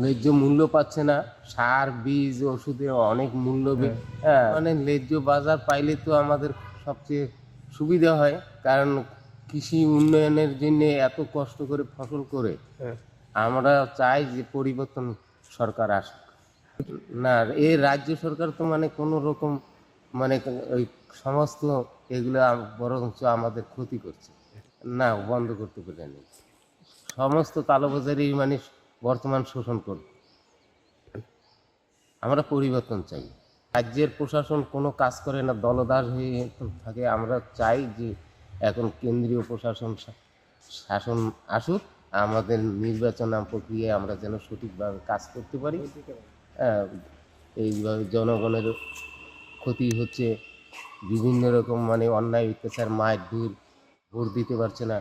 ন্যায্য মূল্য পাচ্ছে না, সার বীজ ওষুধে অনেক মূল্য হ্যাঁ মানে ন্যায্য বাজার পাইলে তো আমাদের সবচেয়ে সুবিধা হয়, কারণ কৃষি উন্নয়নের জন্য এত কষ্ট করে ফসল করে আমরা চাই যে পরিবর্তন সরকার আসুক। না এই রাজ্য সরকার তো মানে কোনো রকম মানে ওই সমস্ত এগুলো বরঞ্চ আমাদের ক্ষতি করছে। না বন্ধ করতে পারেনি, সমস্ত কালোবাজারি মানে বর্তমান শোষণ করবে। আমরা পরিবর্তন চাই। রাজ্যের প্রশাসন কোনো কাজ করে না, দলদাস হয়ে থাকে। আমরা চাই যে এখন কেন্দ্রীয় প্রশাসন শাসন আসুক, আমাদের নির্বাচন প্রক্রিয়ায় আমরা যেন সঠিকভাবে কাজ করতে পারি। এইভাবে জনগণের ক্ষতি হচ্ছে, বিভিন্ন রকম মানে অন্যায় অত্যাচার, মারধর, ভোট দিতে পারছে না।